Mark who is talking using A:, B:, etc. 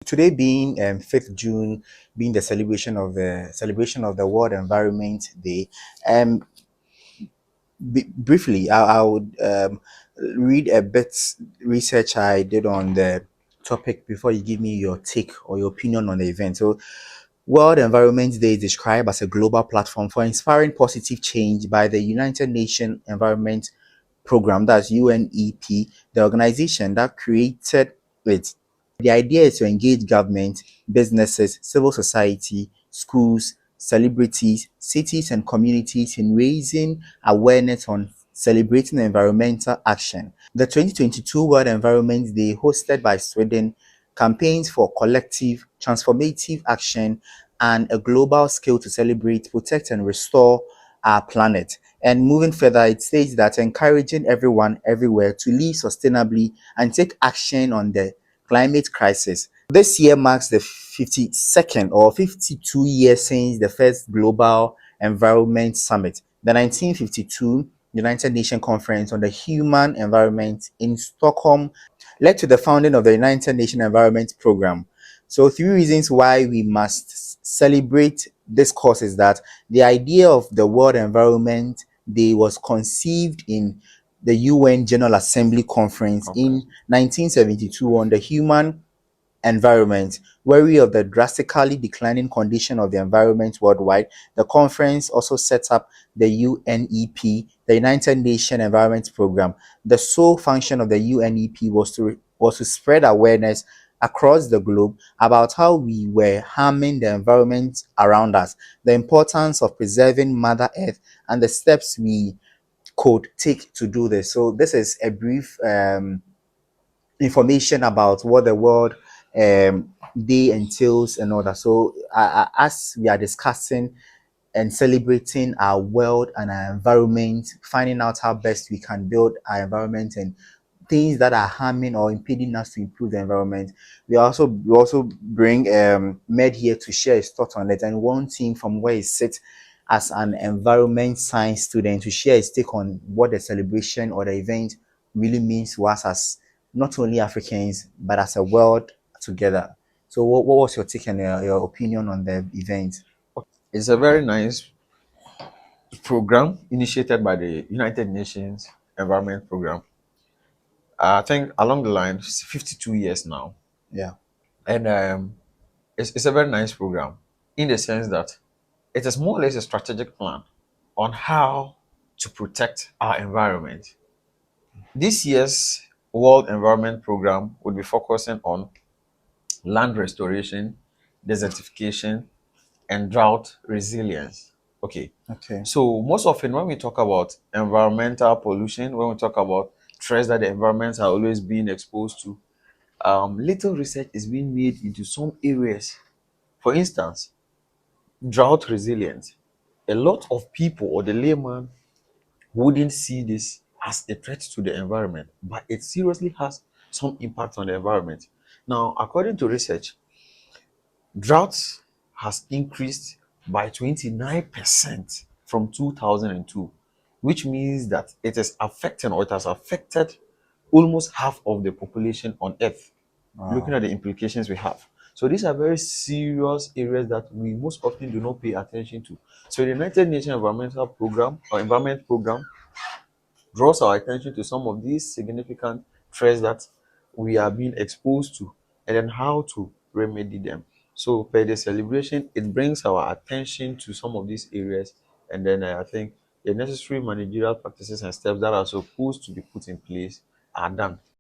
A: Today being 5th June, being the celebration of the World Environment Day. Um, Briefly, I would read a bit research I did on the topic before you give me your take or your opinion on the event. So, World Environment Day is described as a global platform for inspiring positive change by the United Nations Environment Program, that's UNEP, the organization that created it. The idea is to engage government, businesses, civil society, schools, celebrities, cities, and communities in raising awareness on celebrating environmental action. The 2022 World Environment Day, hosted by Sweden, campaigns for collective, transformative action and a global scale to celebrate, protect, and restore our planet. And moving further, it states that encouraging everyone everywhere to live sustainably and take action on the climate crisis. This year marks the 52nd or 52 years since the first Global Environment Summit, the 1952 United Nations Conference on the Human Environment in Stockholm, led to the founding of the United Nations Environment Program. So, three reasons why we must celebrate this cause is that the idea of the World Environment Day was conceived in the UN General Assembly Conference in 1972 on the human environment. Wary of the drastically declining condition of the environment worldwide, the conference also set up the UNEP, the United Nations Environment Program. The sole function of the UNEP was to spread awareness across the globe about how we were harming the environment around us, the importance of preserving Mother Earth, and the steps we could take to do this. So, this is a brief information about what the World Day entails and all that. So, as we are discussing and celebrating our world and our environment, finding out how best we can build our environment and things that are harming or impeding us to improve the environment. We also bring Med here to share his thoughts on it, and one team from where he sits as an environment science student to share his take on what the celebration or the event really means to us as not only Africans but as a world together. So, what was your take and your opinion on the event?
B: It's a very nice program initiated by the United Nations Environment Program. I think along the line, it's 52 years now.
A: Yeah.
B: And it's a very nice program in the sense that it is more or less a strategic plan on how to protect our environment. This year's World Environment Program would be focusing on land restoration, desertification, and drought resilience. Okay.
A: Okay.
B: So most often when we talk about environmental pollution, when we talk about threats that the environments are always being exposed to, little research is being made into some areas. For instance, drought resilience. A lot of people or the layman wouldn't see this as a threat to the environment, but it seriously has some impact on the environment. Now, according to research, drought has increased by 29% from 2002, which means that it is affecting or it has affected almost half of the population on Earth, looking
A: Wow.
B: at the implications we have. So these are very serious areas that we most often do not pay attention to. So the United Nations Environmental Program or Environment Program draws our attention to some of these significant threats that we are being exposed to and then how to remedy them. So, per the celebration, it brings our attention to some of these areas, and then I think the necessary managerial practices and steps that are supposed to be put in place are done.